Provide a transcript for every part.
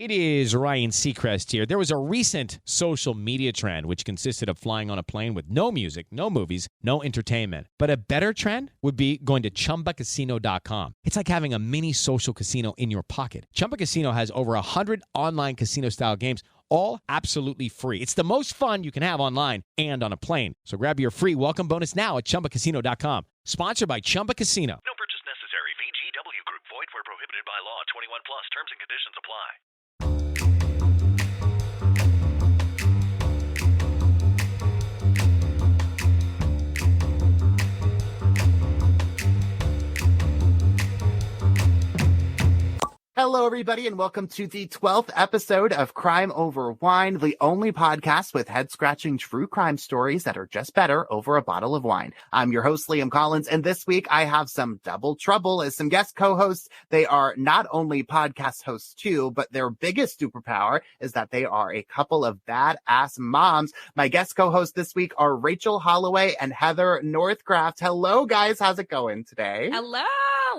It is Ryan Seacrest here. There was a recent social media trend which consisted of flying on a plane with no music, no movies, no entertainment. But a better trend would be going to ChumbaCasino.com. It's like having a mini social casino in your pocket. Chumba Casino has over 100 online casino-style games, all absolutely free. It's the most fun you can have online and on a plane. So grab your free welcome bonus now at ChumbaCasino.com. Sponsored by Chumba Casino. No purchase necessary. VGW Group. Void where prohibited by law. 21 plus. Terms and conditions apply. Hello, everybody, and welcome to the 12th episode of Crime Over Wine, the only podcast with head-scratching true crime stories that are just better over a bottle of wine. I'm your host, Liam Collins, and this week I have some double trouble as some guest co-hosts. They are not only podcast hosts, too, but their biggest superpower is that they are a couple of badass moms. My guest co-hosts this week are Rachel Holloway and Heather Northcraft. Hello, guys. How's it going today? Hello,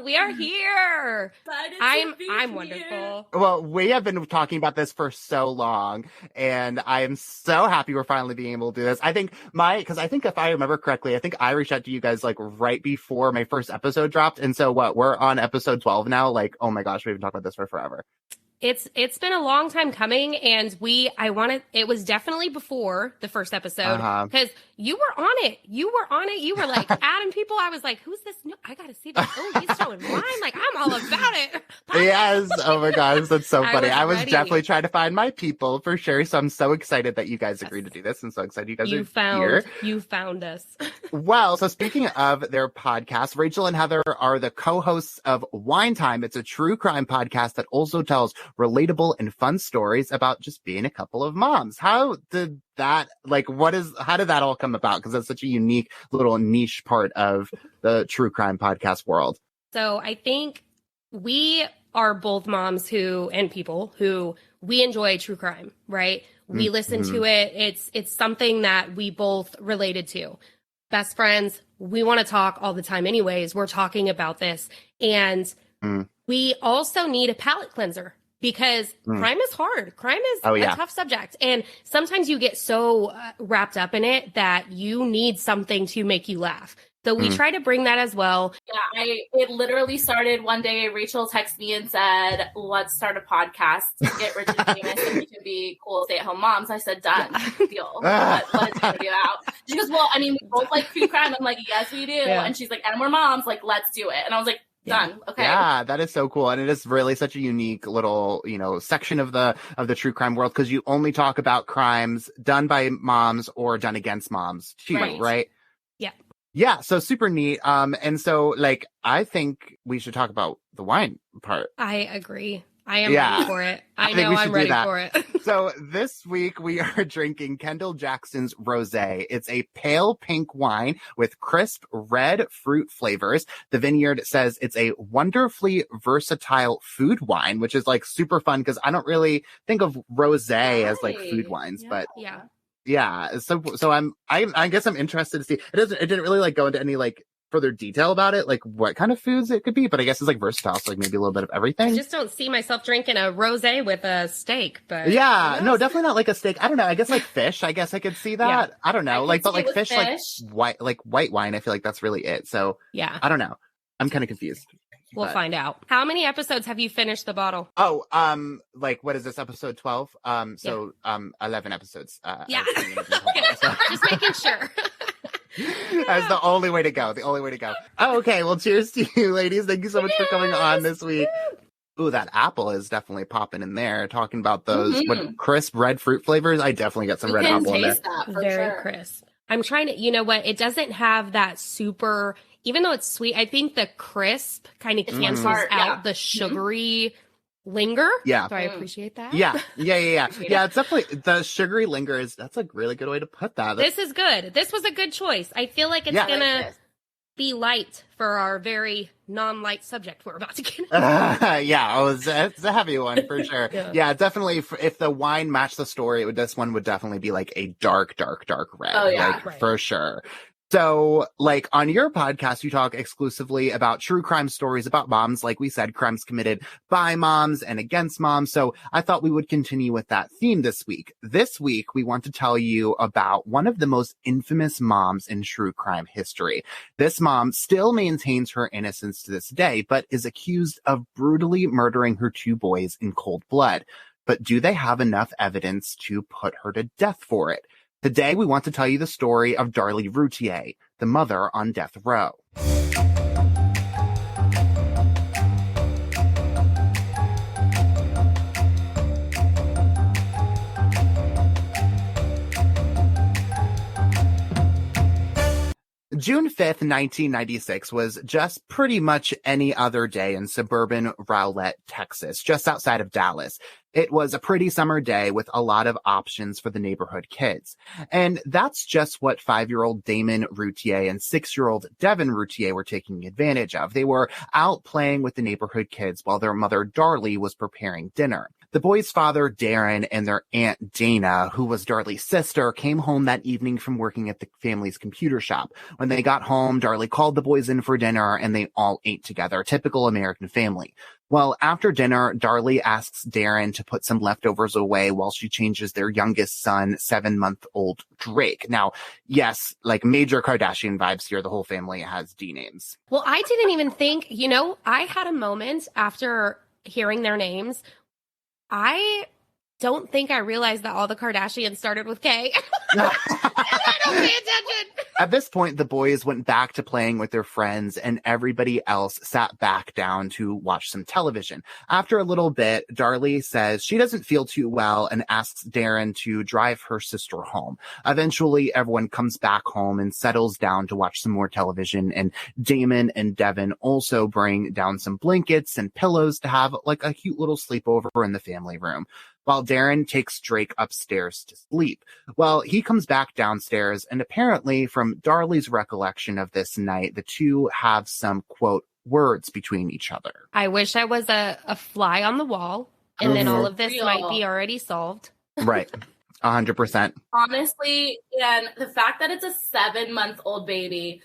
we are here. I'm wonderful. Well, we have been talking about this for so long, and I am so happy we're finally being able to do this. Because I think if I remember correctly, I think I reached out to you guys like right before my first episode dropped. And so we're on episode 12 now. Like, oh my gosh, we've been talking about this for forever. It's been a long time coming, and it was definitely before the first episode, because you were on it. You were like adding people. I was like, who's this? I gotta see this. Oh, he's showing wine. Like, I'm all about it. Yes. Oh my gosh, that's so funny. I was ready. definitely trying to find my people for sure. So I'm so excited that you guys agreed to do this. I'm so excited you guys are here. You found us. Well, so speaking of their podcast, Rachel and Heather are the co-hosts of Wine Time. It's a true crime podcast that also tells relatable and fun stories about just being a couple of moms. How did that all come about? Because that's such a unique little niche part of the true crime podcast world. So I think we are both moms and people who we enjoy true crime, right? We listen to it. It's something that we both related to. Best friends, we want to talk all the time anyways. We're talking about this. And we also need a palate cleanser, because crime is hard. Crime is a tough subject. And sometimes you get so wrapped up in it that you need something to make you laugh. So we try to bring that as well. Yeah, it literally started one day. Rachel texted me and said, let's start a podcast to get rich and famous and we can be cool stay-at-home moms. I said, done. Deal. Let us figure it out. She goes, well, I mean, we both like true crime. I'm like, yes, we do. Yeah. And she's like, and we're moms. Like, let's do it. And I was like, done. Okay. Yeah, that is so cool. And it is really such a unique little, section of the true crime world, because you only talk about crimes done by moms or done against moms too, right? Yeah. Yeah, so super neat. And so I think we should talk about the wine part. I agree. I am ready for it. I know I'm ready for it. So this week we are drinking Kendall-Jackson's rosé. It's a pale pink wine with crisp red fruit flavors. The vineyard says it's a wonderfully versatile food wine, which is super fun because I don't really think of rosé as food wines, but yeah. So I guess I'm interested to see. It didn't really go into any further detail about it, what kind of foods it could be, but I guess it's versatile, so maybe a little bit of everything. I just don't see myself drinking a rosé with a steak, but no, definitely not a steak. I don't know. I guess fish. I guess I could see that. Yeah. I don't know. But fish, white wine. I feel like that's really it. So yeah, I don't know. I'm kind of confused. We'll find out. How many episodes have you finished the bottle? Oh, what is this, episode 12? 11 episodes. Just making sure. That's the only way to go. Oh, okay. Well, cheers to you, ladies. Thank you so much for coming on this week. Ooh, that apple is definitely popping in there. Talking about those crisp red fruit flavors. I definitely got some red apple in there. That for Very sure. crisp. I'm trying to, you know what? It doesn't have that super, even though it's sweet, I think the crisp kind of cancels out the sugary linger. Yeah. So I appreciate that. Yeah. Yeah, it's definitely the sugary linger that's a really good way to put that. This is good. This was a good choice. I feel like it's gonna be light for our very non-light subject we're about to get into. It's a heavy one for sure. Yeah, definitely. If the wine matched the story, this one would definitely be a dark red. Oh yeah, right. For sure. So, like, on your podcast, you talk exclusively about true crime stories about moms, like we said, crimes committed by moms and against moms. So I thought we would continue with that theme this week. This week, we want to tell you about one of the most infamous moms in true crime history. This mom still maintains her innocence to this day, but is accused of brutally murdering her 2 boys in cold blood. But do they have enough evidence to put her to death for it? Today, we want to tell you the story of Darlie Routier, the mother on death row. June 5th, 1996 was just pretty much any other day in suburban Rowlett, Texas, just outside of Dallas. It was a pretty summer day with a lot of options for the neighborhood kids. And that's just what 5-year-old Damon Routier and 6-year-old Devon Routier were taking advantage of. They were out playing with the neighborhood kids while their mother Darlie was preparing dinner. The boys' father, Darren, and their aunt, Dana, who was Darlie's sister, came home that evening from working at the family's computer shop. When they got home, Darlie called the boys in for dinner, and they all ate together, typical American family. Well, after dinner, Darlie asks Darren to put some leftovers away while she changes their youngest son, 7-month-old Drake. Now, yes, like major Kardashian vibes here. The whole family has D names. Well, I didn't even think, I had a moment after hearing their names. I don't think I realized that all the Kardashians started with K. I don't pay attention. At this point, the boys went back to playing with their friends, and everybody else sat back down to watch some television. After a little bit, Darlie says she doesn't feel too well and asks Darren to drive her sister home. Eventually, everyone comes back home and settles down to watch some more television, and Damon and Devon also bring down some blankets and pillows to have like a cute little sleepover in the family room, while Darren takes Drake upstairs to sleep. Well, he comes back downstairs, and apparently, from Darlie's recollection of this night, the two have some, quote, words between each other. I wish I was a fly on the wall, and then all of this might be already solved. Right. 100%. Honestly, and the fact that it's a 7-month-old baby,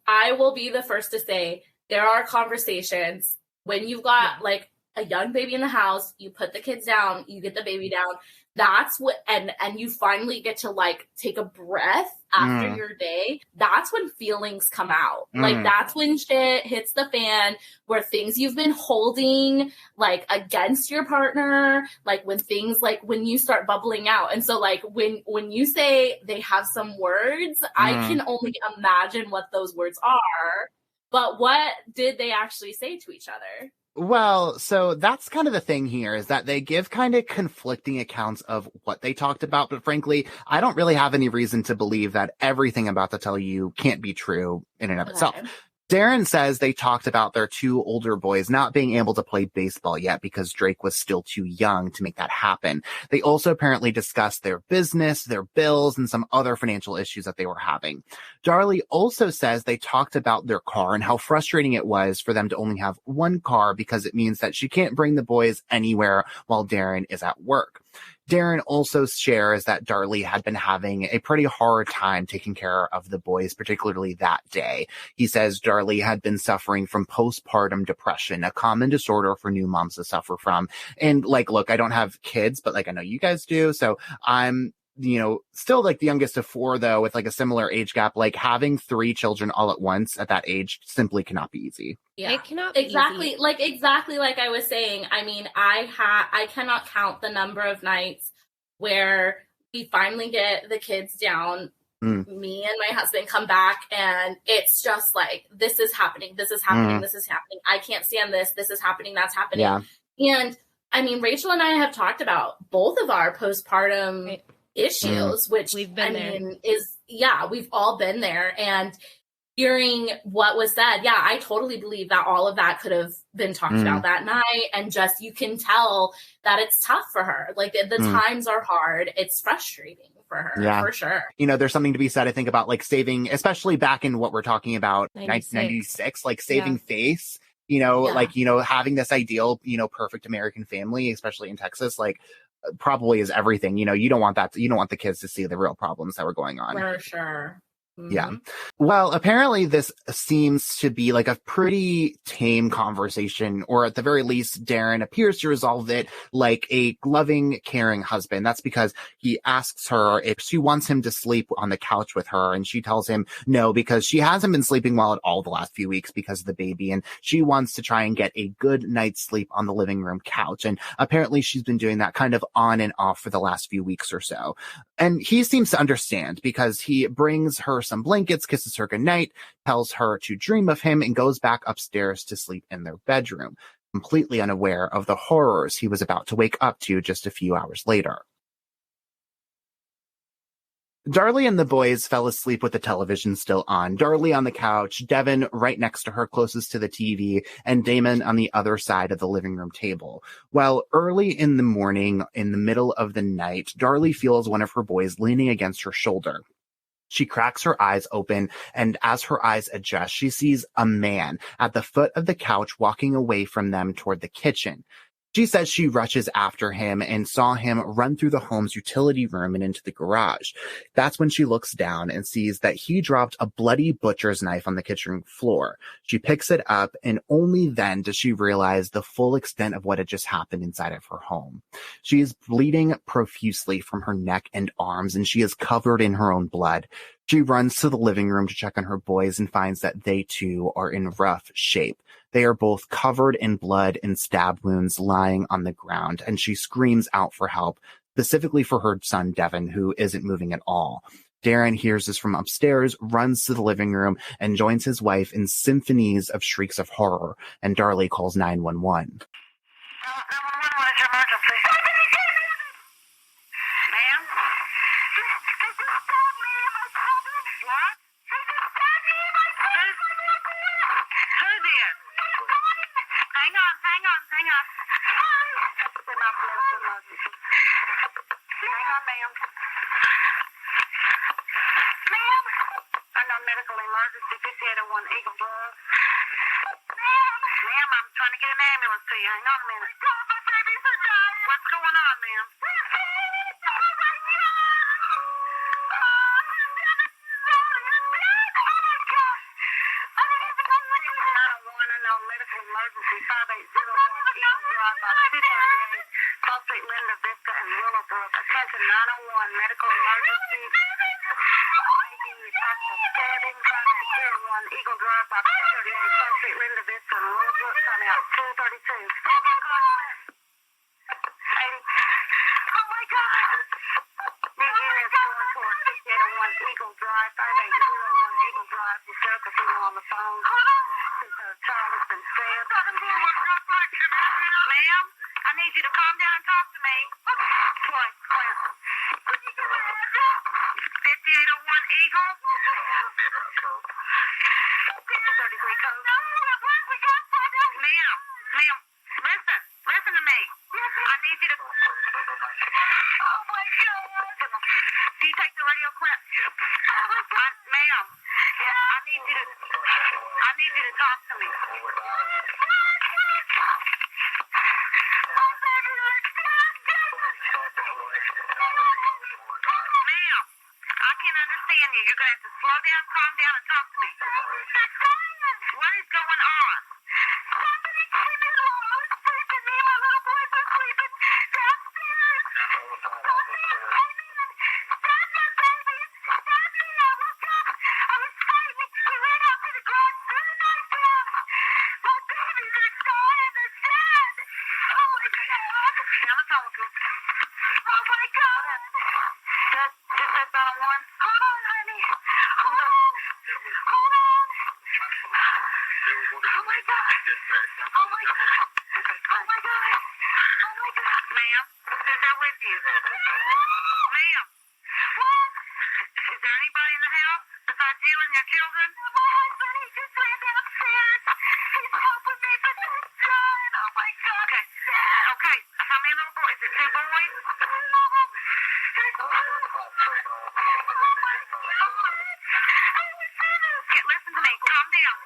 I will be the first to say there are conversations when you've got like a young baby in the house, you put the kids down, you get the baby down. That's what, and you finally get to like take a breath after your day. That's when feelings come out. Like that's when shit hits the fan, where things you've been holding like against your partner, like when things like when you start bubbling out. And so like when you say they have some words, I can only imagine what those words are. But what did they actually say to each other? Well, so that's kind of the thing here, is that they give kind of conflicting accounts of what they talked about. But frankly, I don't really have any reason to believe that everything I'm about to tell you can't be true in and of itself. Darren says they talked about their 2 older boys not being able to play baseball yet because Drake was still too young to make that happen. They also apparently discussed their business, their bills, and some other financial issues that they were having. Darlie also says they talked about their car and how frustrating it was for them to only have one car because it means that she can't bring the boys anywhere while Darren is at work. Darren also shares that Darlie had been having a pretty hard time taking care of the boys, particularly that day. He says Darlie had been suffering from postpartum depression, a common disorder for new moms to suffer from. And like, look, I don't have kids, but like I know you guys do. So I'm, still like the youngest of 4, though, with like a similar age gap. Like having 3 children all at once at that age simply cannot be easy. Yeah, it cannot be exactly easy. Exactly like I was saying. I mean, I cannot count the number of nights where we finally get the kids down. Me and my husband come back, and it's just like, this is happening. This is happening. This is happening. I can't stand this. This is happening. That's happening. Yeah. And I mean, Rachel and I have talked about both of our postpartum issues, which we've all been there. And hearing what was said, I totally believe that all of that could have been talked about that night. And just, you can tell that it's tough for her. Like the times are hard. It's frustrating for her, for sure. There's something to be said, I think, about like saving, especially back in what we're talking about, 1996, like saving face, having this ideal, perfect American family, especially in Texas, like probably is everything. You don't want that. You don't want the kids to see the real problems that were going on. For sure. Yeah. Well, apparently this seems to be like a pretty tame conversation, or at the very least, Darren appears to resolve it like a loving, caring husband. That's because he asks her if she wants him to sleep on the couch with her, and she tells him no, because she hasn't been sleeping well at all the last few weeks because of the baby, and she wants to try and get a good night's sleep on the living room couch. And apparently she's been doing that kind of on and off for the last few weeks or so. And he seems to understand because he brings her some blankets, kisses her goodnight, tells her to dream of him, and goes back upstairs to sleep in their bedroom, completely unaware of the horrors he was about to wake up to just a few hours later. Darlie and the boys fell asleep with the television still on. Darlie on the couch, Devon right next to her closest to the TV, and Damon on the other side of the living room table. Well, early in the morning, in the middle of the night, Darlie feels one of her boys leaning against her shoulder. She cracks her eyes open, and as her eyes adjust, she sees a man at the foot of the couch walking away from them toward the kitchen. She says she rushes after him and saw him run through the home's utility room and into the garage. That's when she looks down and sees that he dropped a bloody butcher's knife on the kitchen floor. She picks it up, and only then does she realize the full extent of what had just happened inside of her home. She is bleeding profusely from her neck and arms, and she is covered in her own blood. She runs to the living room to check on her boys and finds that they too are in rough shape. They are both covered in blood and stab wounds lying on the ground, and she screams out for help, specifically for her son Devon, who isn't moving at all. Darren hears this from upstairs, runs to the living room, and joins his wife in symphonies of shrieks of horror, and Darlie calls 911. 911, what is your emergency? Ma'am? What? Who did? Hang on. Hang on, ma'am. Ma'am? Unknown medical emergency, 5801 Eagle Drive. Ma'am, I'm trying to get an ambulance to you. Hang on a minute. My babies are dying. What's going on, ma'am? Medical emergency 5801 Eagle Drive by 238 Cross Street, Linda Vista, and Willowbrook. Attention 901 medical emergency. Making possible stabbing 5801 Eagle Drive by 238 Cross Street, Linda Vista, and Willowbrook. Coming out 232. 80. Oh my God. New units going toward 5801 Eagle Drive, 5801 Eagle Drive. Hysterical female on the phone. Child has been stabbed. Ma'am, I need you to calm down and talk to me. What? 5801 Eagle. 233 code. Ma'am, listen to me. I need you to. Oh my God. Do you take the radio clip? Ma'am, I need you to talk to me. Ma'am, I can understand you. You're going to have to slow down, calm down, and talk to me. What is going on? Somebody came in while I was sleeping. Me and my little boys were sleeping downstairs. Dad, my baby. Dad, me. I woke up. I was fighting. We ran out to the garage. Threw the knife down. My babies are dying. They're dead. Oh my God. Now let's talk to him. Oh my God. Just that bottom one. Hold on, honey. Hold on. Oh my God. Oh my God. Oh my God. Oh my God. Ma'am, who's there with you? Ma'am. What? Is there anybody in the house besides you and your children? My husband, he just ran downstairs. He's helping me, but he's dying. Oh my God. Okay. How many little boys? Is it 2 boys? Okay, listen to me. Calm down.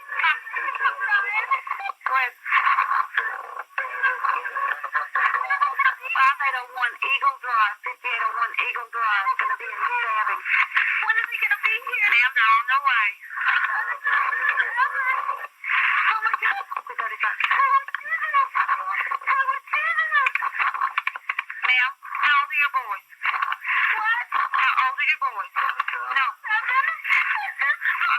Go ahead. 5801 Eagle Drive. 5801 Eagle Drive. It's going to be a stabbing. When are they going to be here? Ma'am, they're on their way. Oh my God. We got to go. Ma'am, how old are your boys? What? How old are your boys? No. 7.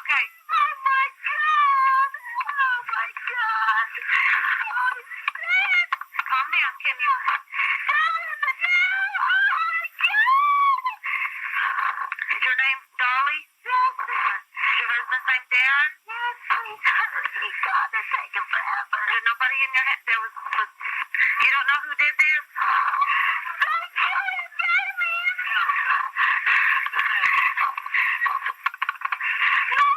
Okay. Oh my God. Oh my God. Oh, shit. Calm down, can you? Is your name Darlie? Yes. Is your husband's name Darren? Yes, please. God, they're taking forever. There's nobody in your head. You don't know who did this? Don't kill him, Damon! No,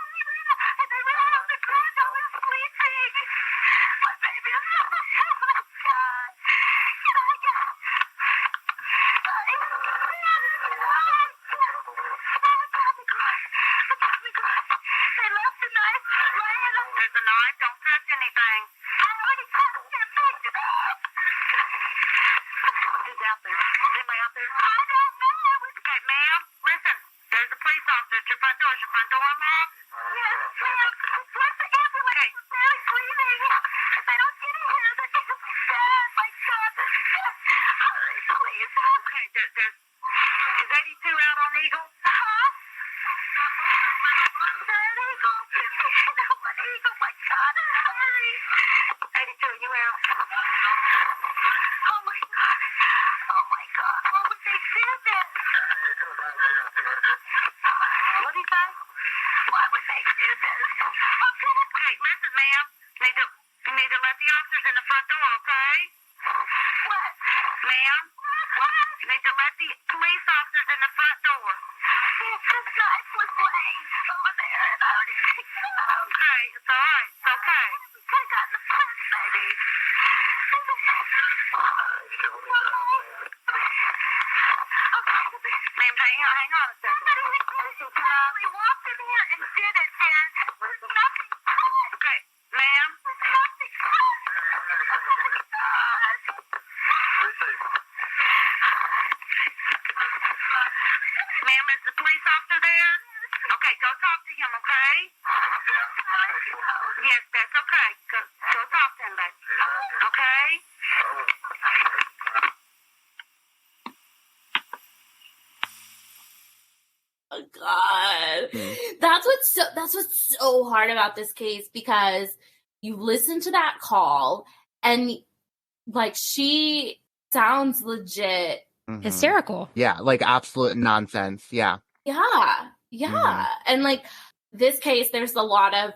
they were on the cruise. I was sleeping. My baby is oh my God. Oh my God. They left the knife laying on. There's a knife. Don't touch anything. I already touched it. Picked it up. Who's out there? Is anybody out there? I don't know. Okay, ma'am. Listen. There's a police officer at your front door. Is your front door unlocked? Yes, ma'am. Where's the ambulance? They're screaming. If they don't get in here, they're going to be dead. My God. Hurry, please. Okay, is 82 out on Eagle? Huh? That Eagle. No, what Eagle? My God. Hurry. 82, you out? Oh my God. Oh my God. Why would they do this? What did he say? Why would they do this? Okay, listen, ma'am. You need to let the officers in the front door, okay? What? Ma'am? What? You need to let the police officers in the front door. This knife was laying over there, and I already picked it up. Okay, it's all right. It's okay. I got the press, baby. Ma'am, hang on a second. Somebody walked in here and did it, and there's nothing. Okay, ma'am. There's nothing. Ma'am, is the police officer there? Okay, go talk to him, okay? Yes, that's okay. Go talk to him, baby. Okay? Oh God. That's what's so hard about this case, because you listen to that call and like she sounds legit. Hysterical. Yeah, like absolute nonsense. Yeah. Yeah. And like this case, there's a lot of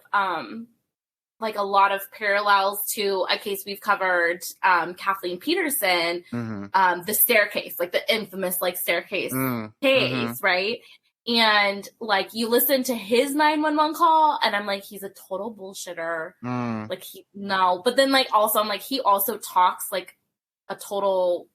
parallels to a case we've covered, Kathleen Peterson, the staircase, like the infamous like staircase case, right? And like you listen to his 911 call and I'm like, he's a total bullshitter. Like but then like also I'm like, he also talks like a total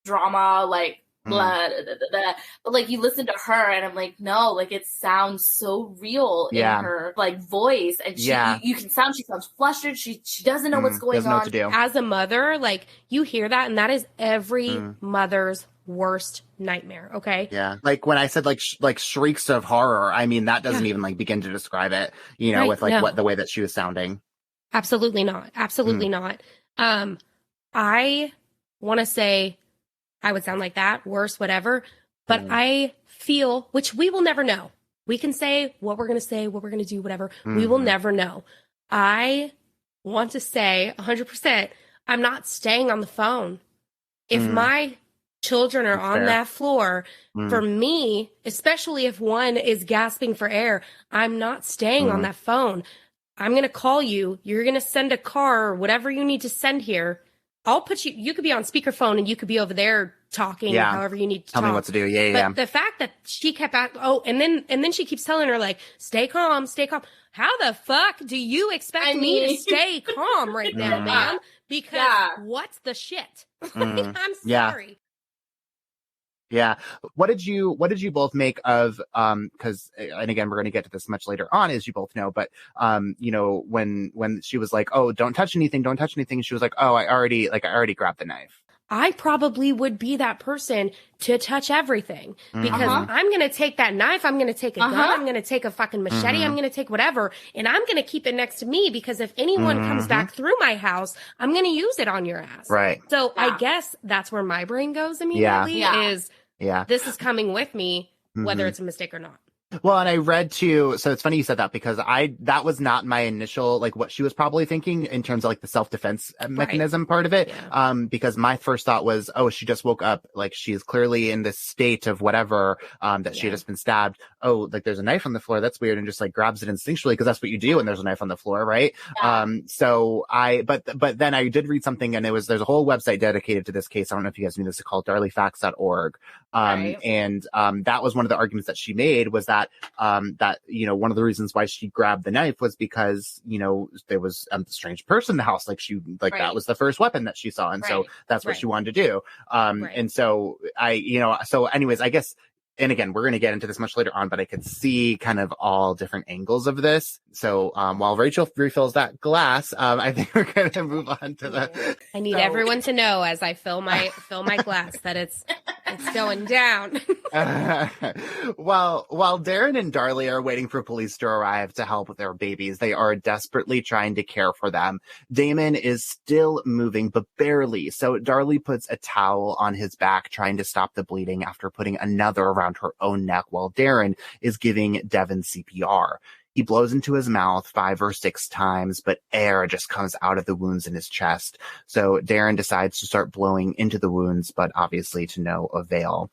drama, like blah, blah, blah, blah. But like you listen to her and I'm like, no, like it sounds so real in her like voice, and she you can sound she sounds flustered, she doesn't know what's going on. Know what to do. As a mother, like you hear that and that is every mother's worst nightmare. Okay. Yeah. Like when I said like shrieks of horror, I mean that doesn't even like begin to describe it, you know, with like what the way that she was sounding. Absolutely not. Absolutely not. I want to say I would sound like that, worse, whatever. But I feel, which we will never know. We can say what we're going to say, what we're going to do, whatever. We will never know. I want to say 100%, I'm not staying on the phone. If my children are on that floor, for me, especially if one is gasping for air, I'm not staying on that phone. I'm going to call you. You're going to send a car or whatever you need to send here. I'll put you could be on speakerphone and you could be over there talking, however you need to Tell talk. me what to do. But the fact that she kept and then she keeps telling her like, stay calm, stay calm. How the fuck do you expect me to stay calm right now, man? Because what's the shit? I'm sorry. Yeah. What did you both make of, cause, and again, we're going to get to this much later on, as you both know, but, you know, when she was like, oh, don't touch anything. She was like, oh, I already grabbed the knife. I probably would be that person to touch everything because I'm going to take that knife. I'm going to take a gun. I'm going to take a fucking machete. I'm going to take whatever. And I'm going to keep it next to me because if anyone comes back through my house, I'm going to use it on your ass. Right. So I guess that's where my brain goes immediately is this is coming with me, whether it's a mistake or not. Well, and I read too, so it's funny you said that because that was not my initial, like what she was probably thinking in terms of like the self-defense mechanism part of it. Yeah. Because my first thought was, oh, she just woke up, like she's clearly in this state of whatever, that she had just been stabbed. Oh, like there's a knife on the floor. That's weird. And just like grabs it instinctually because that's what you do when there's a knife on the floor. Right. Yeah. But then I did read something and there's a whole website dedicated to this case. I don't know if you guys knew this. It's called darliefacts.org. And that was one of the arguments that she made was that, one of the reasons why she grabbed the knife was because, there was a strange person in the house. Like that was the first weapon that she saw. And so that's what she wanted to do. And so so anyways, I guess, and again, we're going to get into this much later on, but I could see kind of all different angles of this. So while Rachel refills that glass, I think we're going to move on to the. I need everyone to know as I fill my glass that it's going down. While Darren and Darlie are waiting for police to arrive to help with their babies, they are desperately trying to care for them. Damon is still moving, but barely. So Darlie puts a towel on his back, trying to stop the bleeding after putting another around her own neck while Darren is giving Devon CPR. He blows into his mouth 5 or 6 times, but air just comes out of the wounds in his chest. So Darren decides to start blowing into the wounds, but obviously to no avail.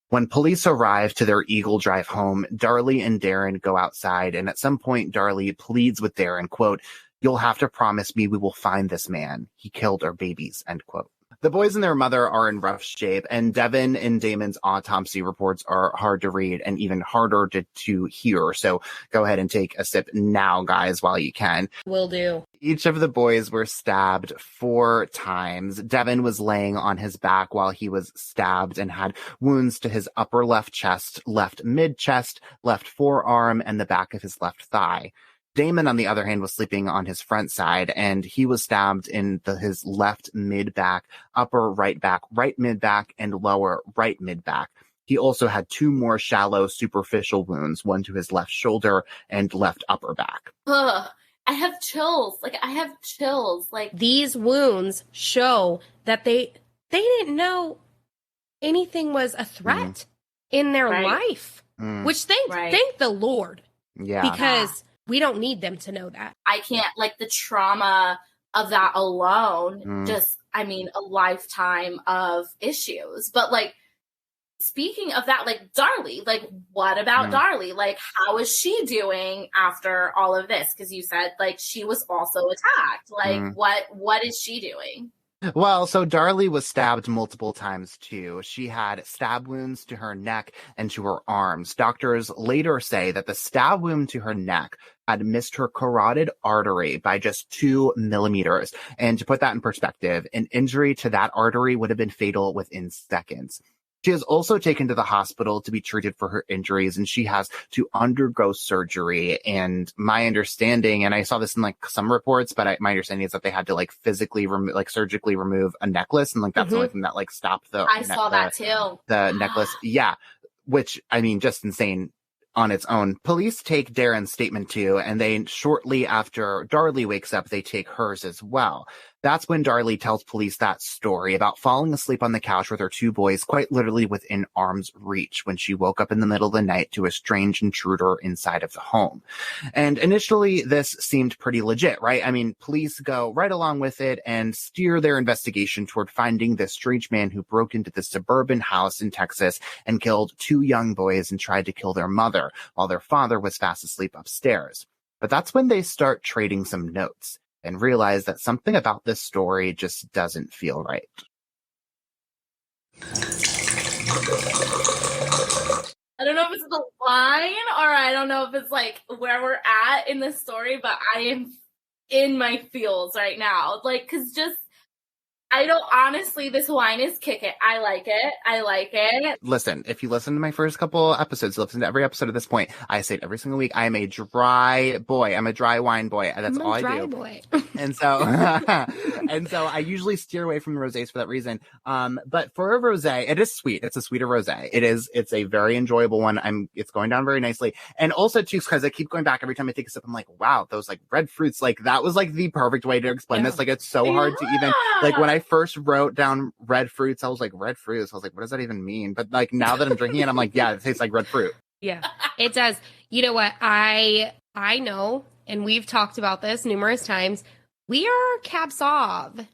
When police arrive to their Eagle Drive home, Darlie and Darren go outside, and at some point Darlie pleads with Darren, quote, "You'll have to promise me we will find this man. He killed our babies," end quote. The boys and their mother are in rough shape, and Devon and Damon's autopsy reports are hard to read and even harder to hear. So go ahead and take a sip now, guys, while you can. Will do. Each of the boys were stabbed 4 times. Devon was laying on his back while he was stabbed and had wounds to his upper left chest, left mid-chest, left forearm, and the back of his left thigh. Damon, on the other hand, was sleeping on his front side, and he was stabbed in his left mid-back, upper right back, right mid-back, and lower right mid-back. He also had 2 more shallow superficial wounds, one to his left shoulder and left upper back. Ugh, I have chills. These wounds show that they didn't know anything was a threat in their life, which thank the Lord. Yeah. Because we don't need them to know that. I can't, the trauma of that alone, a lifetime of issues. But, speaking of that, Darlie, what about Darlie? How is she doing after all of this? Because you said, she was also attacked. What is she doing? Well, so Darlie was stabbed multiple times too. She had stab wounds to her neck and to her arms. Doctors later say that the stab wound to her neck had missed her carotid artery by just 2 millimeters. And to put that in perspective, an injury to that artery would have been fatal within seconds. She is also taken to the hospital to be treated for her injuries, and she has to undergo surgery. And my understanding, and I saw this in some reports, but my understanding is that they had to physically surgically remove a necklace, and that's the only thing that stopped the. I saw that too. The necklace, yeah, which just insane on its own. Police take Darren's statement too, and they shortly after Darlie wakes up, they take hers as well. That's when Darlie tells police that story about falling asleep on the couch with her 2 boys, quite literally within arm's reach, when she woke up in the middle of the night to a strange intruder inside of the home. And initially, this seemed pretty legit, right? Police go right along with it and steer their investigation toward finding this strange man who broke into this suburban house in Texas and killed 2 young boys and tried to kill their mother while their father was fast asleep upstairs. But that's when they start trading some notes and realize that something about this story just doesn't feel right. I don't know if it's the line or I don't know if it's where we're at in this story, but I am in my feels right now. I don't, honestly, this wine is kicking. I like it. Listen, if you listen to my first couple episodes, listen to every episode at this point, I say it every single week, I am a dry boy. I'm a dry wine boy. That's all I do. Boy. And so, and so I usually steer away from rosés for that reason. But for a rosé, it is sweet. It's a sweeter rosé. It's a very enjoyable one. It's going down very nicely. And also too, because I keep going back every time I take a sip, I'm like, wow, those like red fruits, like that was like the perfect way to explain this. Like, it's so hard to even, like when I first wrote down red fruits, I was like, red fruits. I was like, what does that even mean? But like now that I'm drinking it, I'm like, yeah, it tastes like red fruit. Yeah, it does. You know what? I know, and we've talked about this numerous times. We are Cab Sauv.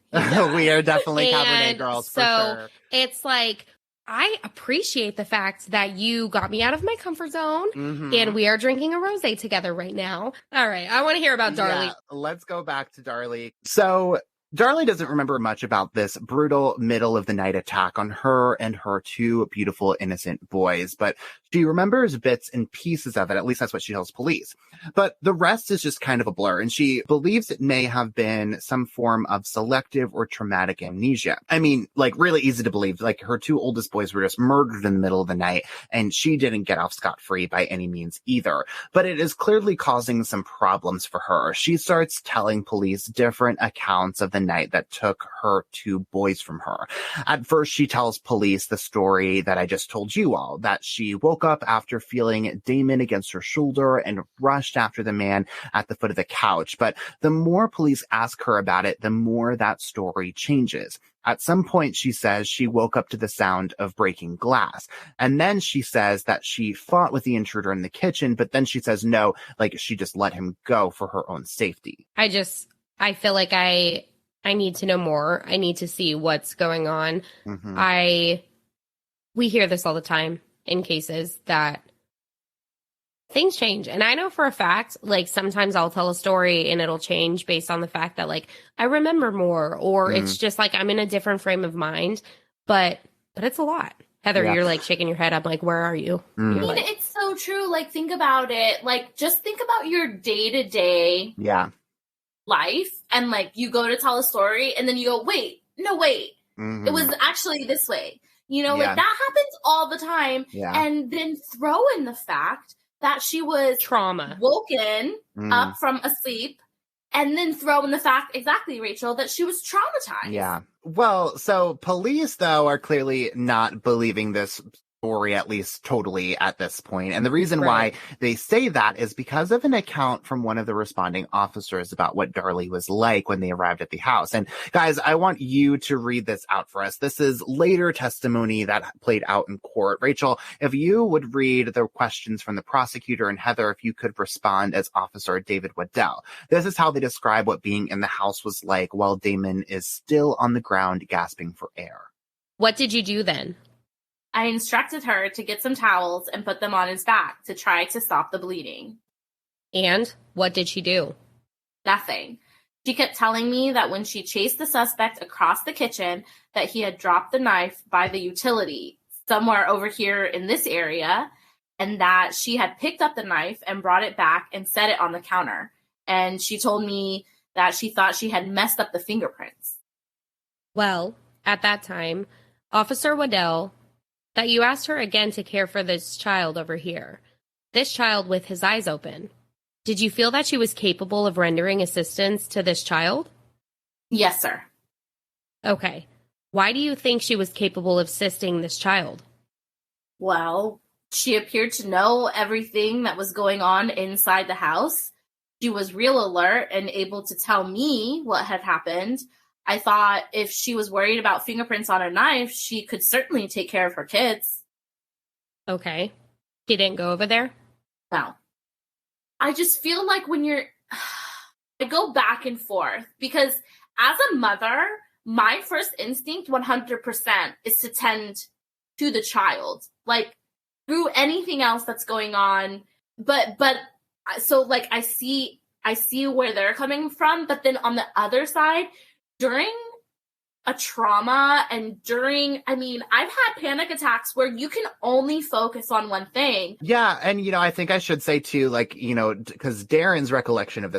We are definitely Cabernet And girls, so for sure. it's like, I appreciate the fact that you got me out of my comfort zone, and we are drinking a rosé together right now. All right, I want to hear about Darlie. Yeah, let's go back to Darlie. So Darlie doesn't remember much about this brutal middle of the night attack on her and her two beautiful innocent boys, but she remembers bits and pieces of it. At least that's what she tells police. But the rest is just kind of a blur, and she believes it may have been some form of selective or traumatic amnesia. I mean, like, really easy to believe. Like, her two oldest boys were just murdered in the middle of the night, and she didn't get off scot-free by any means either. But it is clearly causing some problems for her. She starts telling police different accounts of the night that took her two boys from her. At first, she tells police the story that I just told you all, that she woke up after feeling Damon against her shoulder and rushed after the man at the foot of the couch. But the more police ask her about it, the more that story changes. At some point, she says she woke up to the sound of breaking glass. And then she says that she fought with the intruder in the kitchen, but then she says no, like she just let him go for her own safety. I feel like I need to know more. I need to see what's going on. We hear this all the time in cases that things change. And I know for a fact, like, sometimes I'll tell a story and it'll change based on the fact that, like, I remember more, or it's just like I'm in a different frame of mind. But it's a lot. Heather, you're like shaking your head. I'm like, where are you? I mean, it's so true. Like, think about it. Like, just think about your day-to-day life, and like, you go to tell a story and then you go, wait, it was actually this way. You know, like, that happens all the time. And then throw in the fact that she was woken up from asleep, and then throw in the fact, exactly, Rachel, that she was traumatized. Yeah. Well, so police, though, are clearly not believing this story, at least totally at this point. And the reason why they say that is because of an account from one of the responding officers about what Darlie was like when they arrived at the house. And guys, I want you to read this out for us. This is later testimony that played out in court. Rachel, if you would read the questions from the prosecutor, and Heather, if you could respond as Officer David Waddell. This is how they describe what being in the house was like while Damon is still on the ground gasping for air. What did you do then? I instructed her to get some towels and put them on his back to try to stop the bleeding. And what did she do? Nothing. She kept telling me that when she chased the suspect across the kitchen, that he had dropped the knife by the utility somewhere over here in this area, and that she had picked up the knife and brought it back and set it on the counter. And she told me that she thought she had messed up the fingerprints. Well, at that time, Officer Waddell, that you asked her again to care for this child over here, this child with his eyes open. Did you feel that she was capable of rendering assistance to this child? Yes, sir. Okay. Why do you think she was capable of assisting this child? Well, she appeared to know everything that was going on inside the house. She was real alert and able to tell me what had happened. I thought if she was worried about fingerprints on a knife, she could certainly take care of her kids. Okay. She didn't go over there? No. I just feel like when I go back and forth, because as a mother, my first instinct 100% is to tend to the child, like, through anything else that's going on. But so, like, I see where they're coming from, but then on the other side, during a trauma. And I've had panic attacks where you can only focus on one thing. Yeah. And, I think I should say too, because Darren's recollection of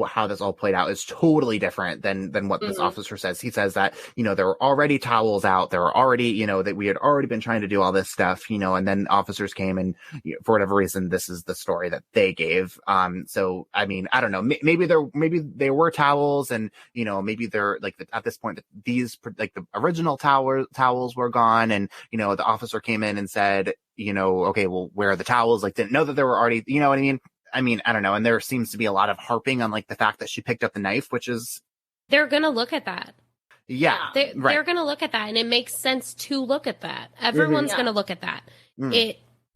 how this all played out is totally different than what this officer says. He says that, there were already towels out. There were already, that we had already been trying to do all this stuff, and then officers came and for whatever reason, this is the story that they gave. So, I don't know, maybe there were towels and, maybe they're at this point, these the original towels were gone, and the officer came in and said, okay, well, where are the towels? Didn't know that there were already, you know what I mean? I don't know. And there seems to be a lot of harping on the fact that she picked up the knife, which is they're gonna look at that. Yeah, they're gonna look at that, and it makes sense to look at that. Everyone's gonna look at that.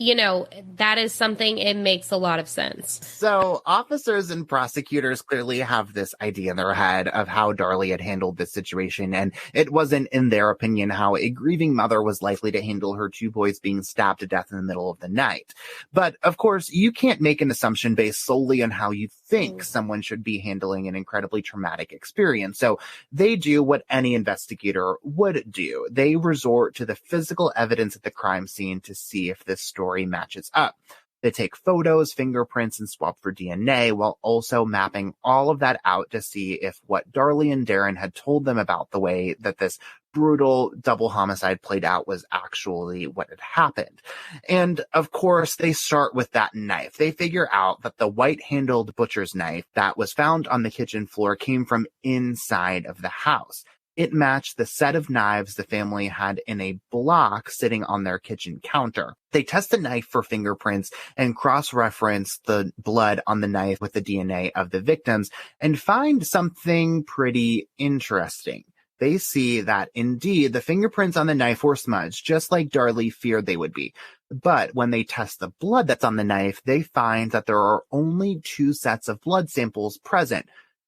That is something, it makes a lot of sense. So officers and prosecutors clearly have this idea in their head of how Darlie had handled this situation. And it wasn't, in their opinion, how a grieving mother was likely to handle her two boys being stabbed to death in the middle of the night. But of course, you can't make an assumption based solely on how you think someone should be handling an incredibly traumatic experience. So they do what any investigator would do. They resort to the physical evidence at the crime scene to see if this story matches up. They take photos, fingerprints, and swab for DNA while also mapping all of that out to see if what Darlie and Darren had told them about the way that this brutal double homicide played out was actually what had happened. And of course, they start with that knife. They figure out that the white-handled butcher's knife that was found on the kitchen floor came from inside of the house. It matched the set of knives the family had in a block sitting on their kitchen counter. They test the knife for fingerprints and cross-reference the blood on the knife with the DNA of the victims and find something pretty interesting. They see that indeed the fingerprints on the knife were smudged, just like Darlie feared they would be. But when they test the blood that's on the knife, they find that there are only two sets of blood samples present,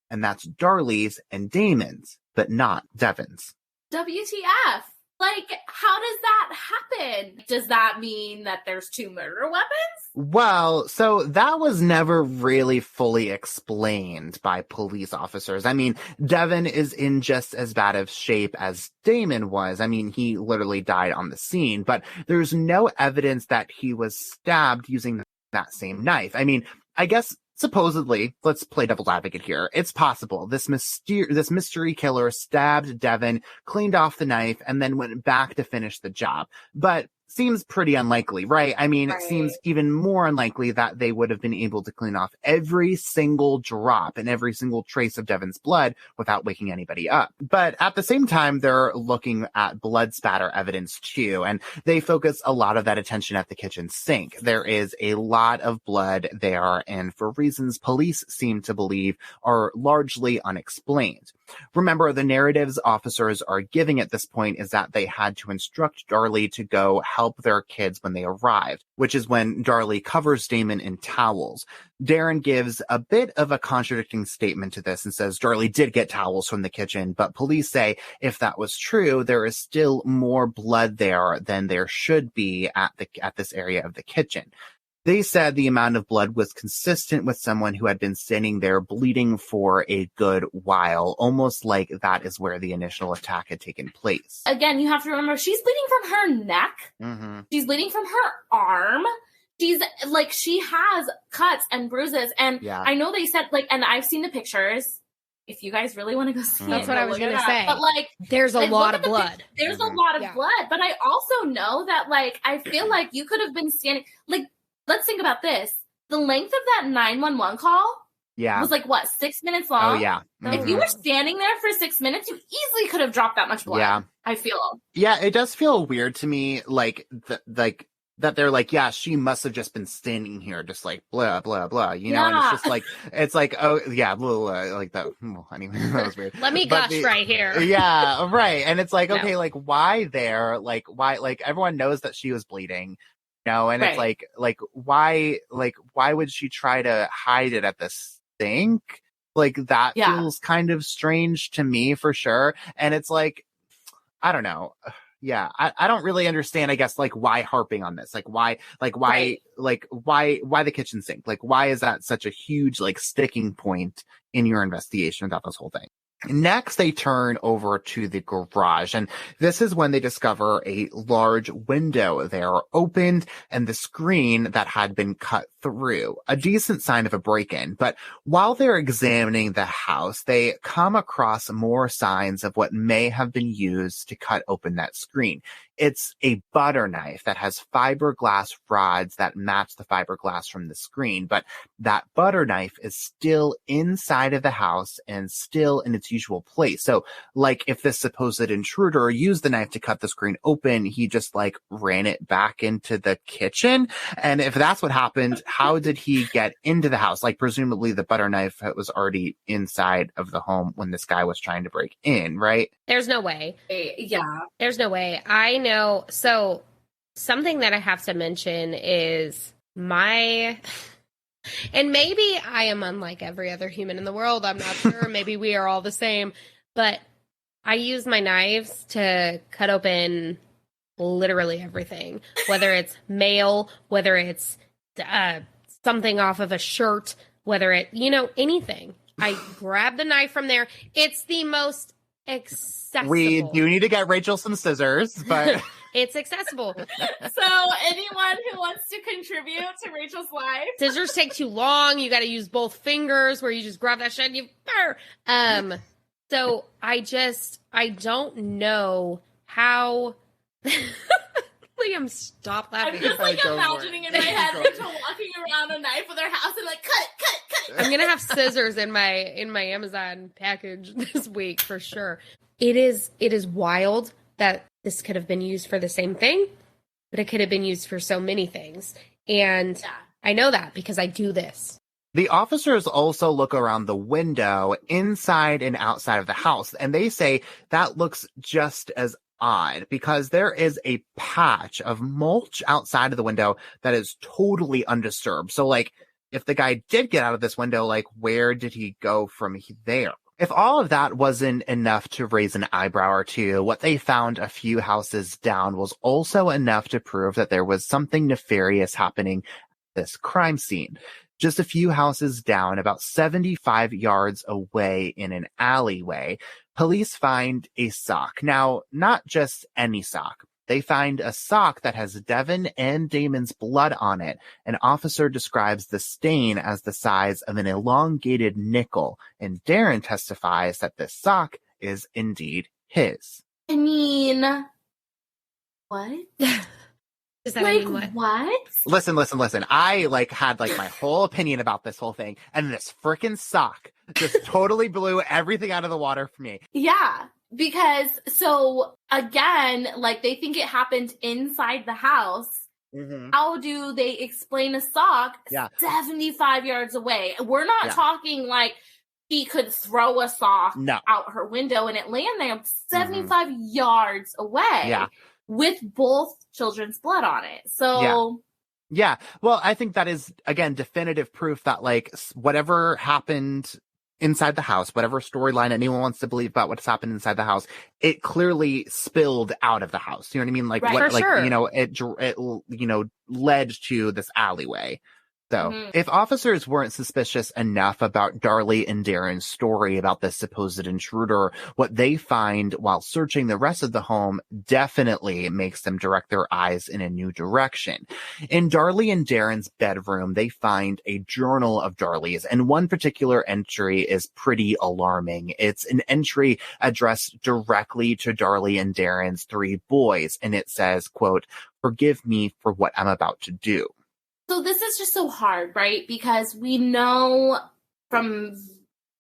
and that's Darlie's and Damon's, but not Devon's. WTF? How does that happen? Does that mean that there's two murder weapons? Well, so that was never really fully explained by police officers. Devon is in just as bad of shape as Damon was. He literally died on the scene, but there's no evidence that he was stabbed using that same knife. I guess supposedly, let's play devil's advocate here. It's possible this mystery killer stabbed Devon, cleaned off the knife, and then went back to finish the job. But seems pretty unlikely, right? It seems even more unlikely that they would have been able to clean off every single drop and every single trace of Devon's blood without waking anybody up. But at the same time, they're looking at blood spatter evidence too, and they focus a lot of that attention at the kitchen sink. There is a lot of blood there, and for reasons police seem to believe are largely unexplained. Remember, the narratives officers are giving at this point is that they had to instruct Darlie to go help their kids when they arrived, which is when Darlie covers Damon in towels. Darren gives a bit of a contradicting statement to this and says Darlie did get towels from the kitchen, but police say if that was true, there is still more blood there than there should be at this area of the kitchen. They said the amount of blood was consistent with someone who had been standing there bleeding for a good while, almost like that is where the initial attack had taken place. Again, you have to remember, she's bleeding from her neck. Mm-hmm. She's bleeding from her arm. She's she has cuts and bruises. And I know they said, and I've seen the pictures. If you guys really want to go see That's it, what I was going to say. But there's a lot of blood. There's a lot of blood. But I also know that I feel like you could have been standing, let's think about this. The length of that 911 call was 6 minutes long? Oh, yeah. Mm-hmm. If you were standing there for 6 minutes, you easily could have dropped that much blood. Yeah. I feel. Yeah, it does feel weird to me, that they're she must have just been standing here just blah, blah, blah, and it's just it's oh, yeah, blah, blah, that. Well, anyway, that was weird. Let me gush right here. Yeah, right. And it's okay, why there? Why, everyone knows that she was bleeding. And right. It's why would she try to hide it at the sink? That feels kind of strange to me for sure. And it's I don't know. Yeah, I don't really understand, I guess, why harping on this? Why the kitchen sink? Why is that such a huge, sticking point in your investigation about this whole thing? Next, they turn over to the garage, and this is when they discover a large window there opened and the screen that had been cut through, a decent sign of a break-in. But while they're examining the house, they come across more signs of what may have been used to cut open that screen. It's a butter knife that has fiberglass rods that match the fiberglass from the screen, but that butter knife is still inside of the house and still in its usual place. So, like, if this supposed intruder used the knife to cut the screen open, he just, like, ran it back into the kitchen. And if that's what happened, how did he get into the house? Like, presumably the butter knife was already inside of the home when this guy was trying to break in, right? There's no way. Yeah. There's no way. I know. So something that I have to mention is and maybe I am unlike every other human in the world. I'm not sure. Maybe we are all the same. But I use my knives to cut open literally everything, whether it's mail, whether it's something off of a shirt, whether anything. I grab the knife from there. It's the most accessible. We do need to get Rachel some scissors, but it's accessible. So anyone who wants to contribute to Rachel's life, scissors take too long. You got to use both fingers, where you just grab that shit and you. So I don't know how. Liam, stop laughing. I'm just like imagining in my head Rachel walking around a knife with her house and like cut it. I'm gonna have scissors in my Amazon package this week for sure. It is wild that this could have been used for the same thing, but it could have been used for so many things. And I know that because I do this. The officers also look around the window inside and outside of the house, and they say that looks just as odd because there is a patch of mulch outside of the window that is totally undisturbed. So, like, if the guy did get out of this window, like, where did he go from there? If all of that wasn't enough to raise an eyebrow or two, what they found a few houses down was also enough to prove that there was something nefarious happening at this crime scene. Just a few houses down, about 75 yards away in an alleyway, police find a sock. Now, not just any sock. They find a sock that has Devon and Damon's blood on it. An officer describes the stain as the size of an elongated nickel, and Darren testifies that this sock is indeed his. I mean, what? Does that like, mean what? Listen. I had my whole opinion about this whole thing, and this freaking sock just totally blew everything out of the water for me. Yeah, because so again, like, they think it happened inside the house. Mm-hmm. How do they explain a sock 75 yards away? We're not talking like she could throw a sock out her window and it land there 75 yards away. Yeah. With both children's blood on it. So yeah. Well, I think that is, again, definitive proof that, like, whatever happened inside the house, whatever storyline anyone wants to believe about what's happened inside the house, it clearly spilled out of the house. You know what I mean? Like, it led to this alleyway. So, if officers weren't suspicious enough about Darlie and Darren's story about this supposed intruder, what they find while searching the rest of the home definitely makes them direct their eyes in a new direction. In Darlie and Darren's bedroom, they find a journal of Darlie's, and one particular entry is pretty alarming. It's an entry addressed directly to Darlie and Darren's 3 boys, and it says, quote, "Forgive me for what I'm about to do." So this is just so hard, right? Because we know from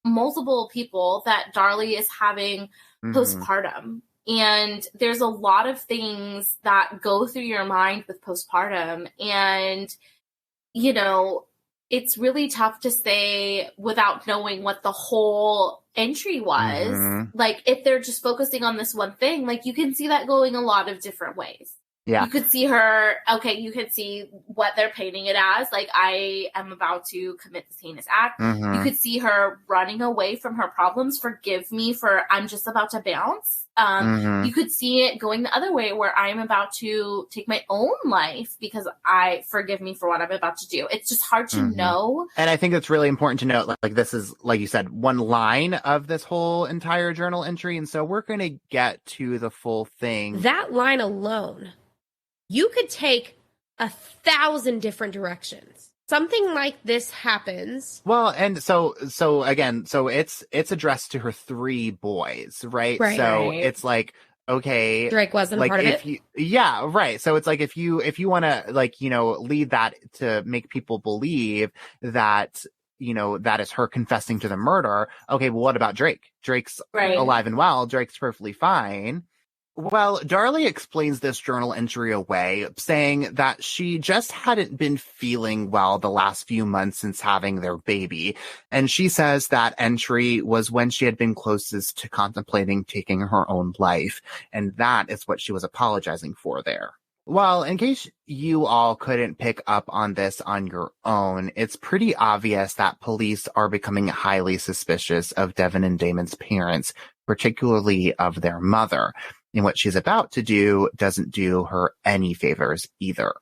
multiple people that Darlie is having postpartum. And there's a lot of things that go through your mind with postpartum. And, it's really tough to say without knowing what the whole entry was. Like, if they're just focusing on this one thing, like, you can see that going a lot of different ways. Yeah. You could see her, you could see what they're painting it as. Like, I am about to commit this heinous act. You could see her running away from her problems. Forgive me for, I'm just about to bounce. You could see it going the other way where I'm about to take my own life because forgive me for what I'm about to do. It's just hard to know. And I think it's really important to note, like this is, like you said, one line of this whole entire journal entry. And so we're going to get to the full thing. That line alone, you could take 1,000 different directions. Something like this happens. Well, and so again, so it's addressed to her 3 boys, right? Right. So it's like, okay, Drake wasn't like a part of it. Yeah, right. So it's like if you want to, like, you know, lead that to make people believe that, you know, that is her confessing to the murder. Okay, well, what about Drake? Drake's alive and well. Drake's perfectly fine. Well, Darlie explains this journal entry away, saying that she just hadn't been feeling well the last few months since having their baby. And she says that entry was when she had been closest to contemplating taking her own life. And that is what she was apologizing for there. Well, in case you all couldn't pick up on this on your own, it's pretty obvious that police are becoming highly suspicious of Devon and Damon's parents, particularly of their mother. And what she's about to do doesn't do her any favors either.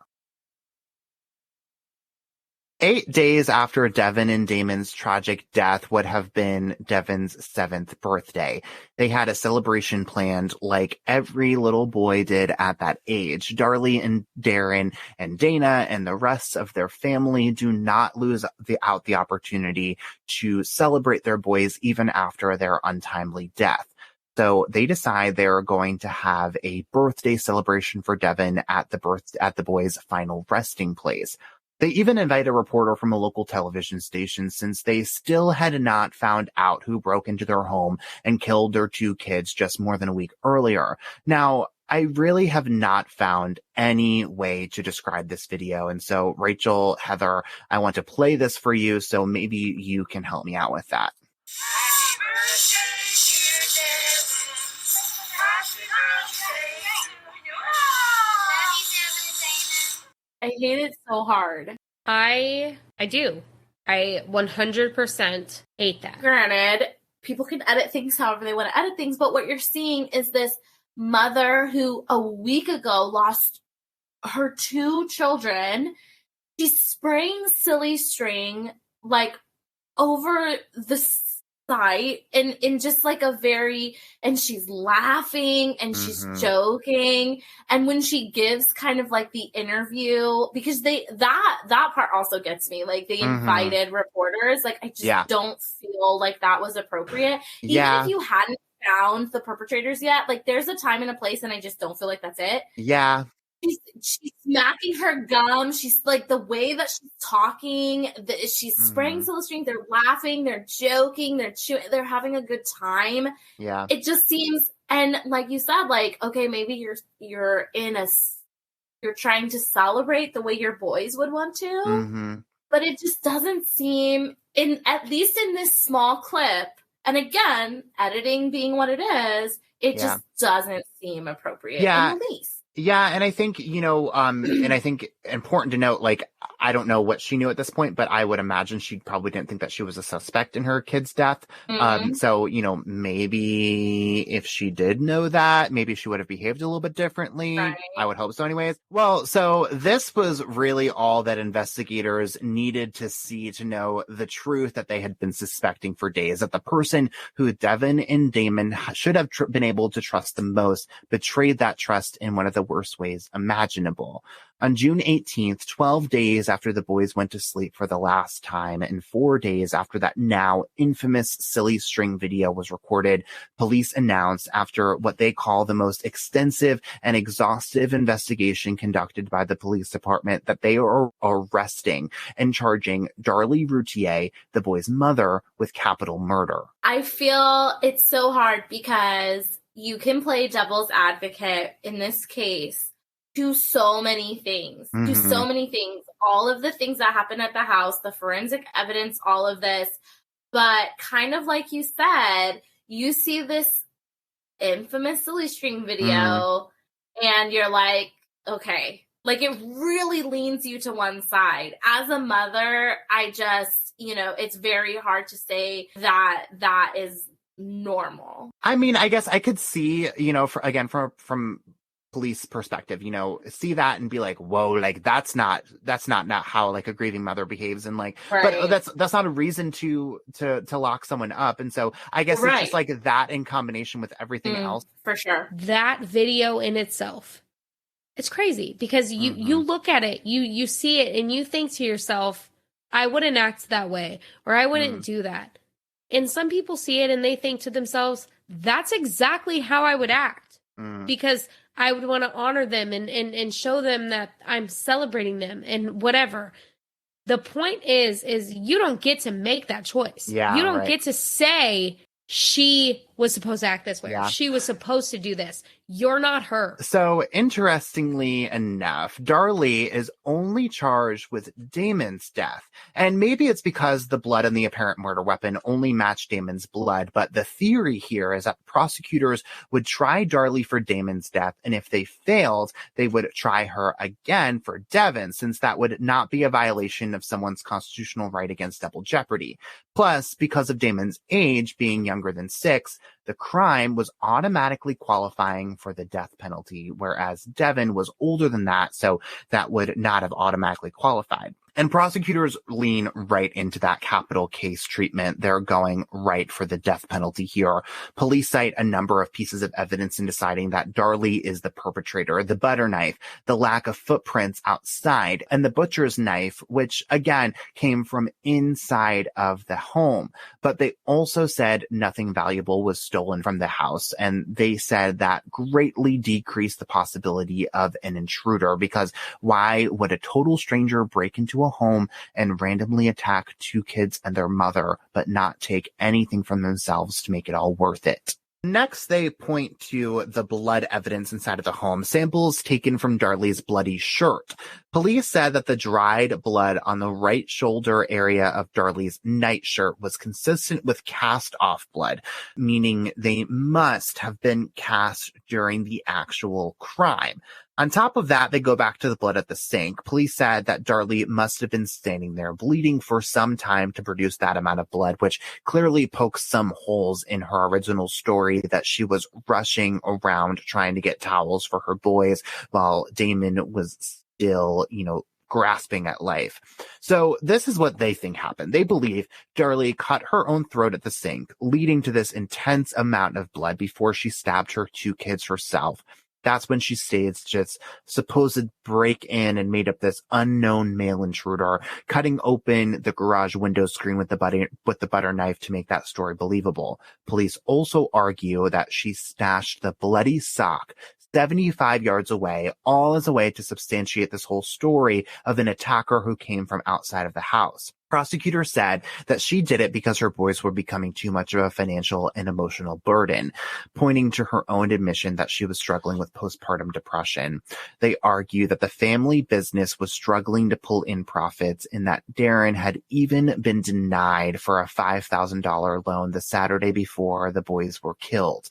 8 days after Devon and Damon's tragic death would have been Devon's 7th birthday. They had a celebration planned like every little boy did at that age. Darlie and Darren and Dana and the rest of their family do not lose out the opportunity to celebrate their boys even after their untimely death. So they decide they're going to have a birthday celebration for Devon at the boys' final resting place. They even invite a reporter from a local television station since they still had not found out who broke into their home and killed their 2 kids just more than a week earlier. Now, I really have not found any way to describe this video. And so, Rachel, Heather, I want to play this for you, so maybe you can help me out with that. I hate it so hard. I do. I 100% hate that. Granted, people can edit things however they want to edit things, but what you're seeing is this mother who a week ago lost her 2 children. She's spraying silly string like over the site in just like a very, and she's laughing and she's joking. And when she gives kind of like the interview, because that part also gets me, like they invited reporters, like I just don't feel like that was appropriate. Even if you hadn't found the perpetrators yet, like there's a time and a place, and I just don't feel like that's it. Yeah. She's smacking her gum. She's like, the way that she's talking, she's spraying silly string. They're laughing, they're joking, they're chewing, they're having a good time. Yeah. It just seems, and like you said, like, okay, maybe you're trying to celebrate the way your boys would want to, but it just doesn't seem, at least in this small clip, and again, editing being what it is, it just doesn't seem appropriate in the least. Yeah, and I think, you know, and I think important to note, like, I don't know what she knew at this point, but I would imagine she probably didn't think that she was a suspect in her kid's death. So, you know, maybe if she did know that, maybe she would have behaved a little bit differently. Right. I would hope so anyways. Well, so this was really all that investigators needed to see to know the truth that they had been suspecting for days, that the person who Devon and Damon should have been able to trust the most betrayed that trust in one of the worst ways imaginable. On June 18th, 12 days after the boys went to sleep for the last time, and 4 days after that now infamous silly string video was recorded, police announced, after what they call the most extensive and exhaustive investigation conducted by the police department, that they are arresting and charging Darlie Routier, the boy's mother, with capital murder. I feel it's so hard because you can play devil's advocate in this case. Do so many things, all of the things that happened at the house, the forensic evidence, all of this. But kind of like you said, you see this infamous silly string video and you're like, okay, like it really leans you to one side. As a mother, I just, you know, it's very hard to say that that is normal. I mean, I guess I could see, from police perspective, see that and be like, whoa, like that's not how like a grieving mother behaves. And like, Right. but that's not a reason to lock someone up. And so I guess it's just like that in combination with everything else. For sure. That video in itself, it's crazy because you look at it, you see it and you think to yourself, I wouldn't act that way, or I wouldn't do that. And some people see it and they think to themselves, that's exactly how I would act because I would want to honor them and show them that I'm celebrating them and whatever. The point is you don't get to make that choice. Yeah, you don't get to say she was supposed to act this way. Yeah. She was supposed to do this. You're not her. So interestingly enough, Darlie is only charged with Damon's death. And maybe it's because the blood in the apparent murder weapon only matched Damon's blood. But the theory here is that prosecutors would try Darlie for Damon's death. And if they failed, they would try her again for Devon, since that would not be a violation of someone's constitutional right against double jeopardy. Plus, because of Damon's age being younger than 6, the crime was automatically qualifying for the death penalty, whereas Devon was older than that, so that would not have automatically qualified. And prosecutors lean right into that capital case treatment. They're going right for the death penalty here. Police cite a number of pieces of evidence in deciding that Darlie is the perpetrator: the butter knife, the lack of footprints outside, and the butcher's knife, which again came from inside of the home. But they also said nothing valuable was stolen from the house, and they said that greatly decreased the possibility of an intruder, because why would a total stranger break into a home and randomly attack 2 kids and their mother, but not take anything from themselves to make it all worth it? Next, they point to the blood evidence inside of the home, samples taken from Darlie's bloody shirt. Police said that the dried blood on the right shoulder area of Darlie's nightshirt was consistent with cast-off blood, meaning they must have been cast during the actual crime. On top of that, they go back to the blood at the sink. Police said that Darlie must have been standing there bleeding for some time to produce that amount of blood, which clearly pokes some holes in her original story that she was rushing around trying to get towels for her boys while Damon was still, grasping at life. So this is what they think happened. They believe Darlie cut her own throat at the sink, leading to this intense amount of blood before she stabbed her 2 kids herself. That's when she staged its supposed break-in and made up this unknown male intruder, cutting open the garage window screen with the butter knife to make that story believable. Police also argue that she stashed the bloody sock 75 yards away, all as a way to substantiate this whole story of an attacker who came from outside of the house. Prosecutors said that she did it because her boys were becoming too much of a financial and emotional burden, pointing to her own admission that she was struggling with postpartum depression. They argue that the family business was struggling to pull in profits, and that Darren had even been denied for a $5,000 loan the Saturday before the boys were killed.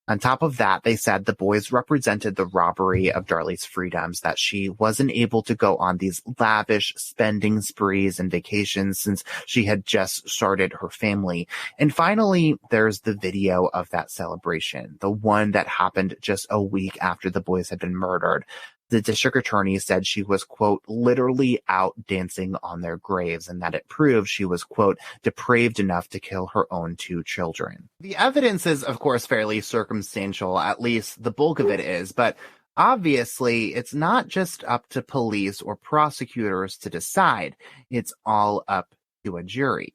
On top of that, they said the boys represented the robbery of Darlie's freedoms, that she wasn't able to go on these lavish spending sprees and vacations since she had just started her family. And finally, there's the video of that celebration, the one that happened just a week after the boys had been murdered. The district attorney said she was, quote, literally out dancing on their graves, and that it proved she was, quote, depraved enough to kill her own 2 children. The evidence is, of course, fairly circumstantial, at least the bulk of it is, but obviously it's not just up to police or prosecutors to decide. It's all up to a jury.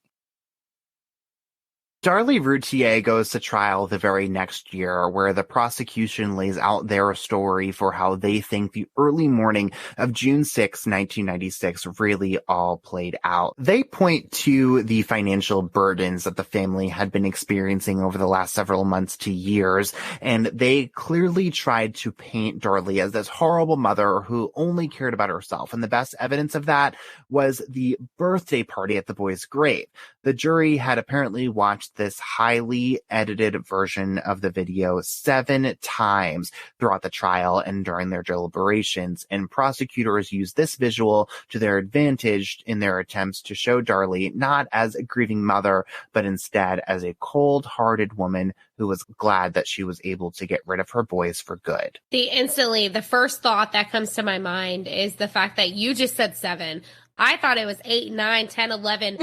Darlie Routier goes to trial the very next year, where the prosecution lays out their story for how they think the early morning of June 6, 1996 really all played out. They point to the financial burdens that the family had been experiencing over the last several months to years, and they clearly tried to paint Darlie as this horrible mother who only cared about herself. And the best evidence of that was the birthday party at the boys' grave. The jury had apparently watched watched this highly edited version of the video 7 times throughout the trial and during their deliberations, and prosecutors used this visual to their advantage in their attempts to show Darlie not as a grieving mother, but instead as a cold-hearted woman who was glad that she was able to get rid of her boys for good. The first thought that comes to my mind is the fact that you just said 7. I thought it was 8, 9, 10, 11.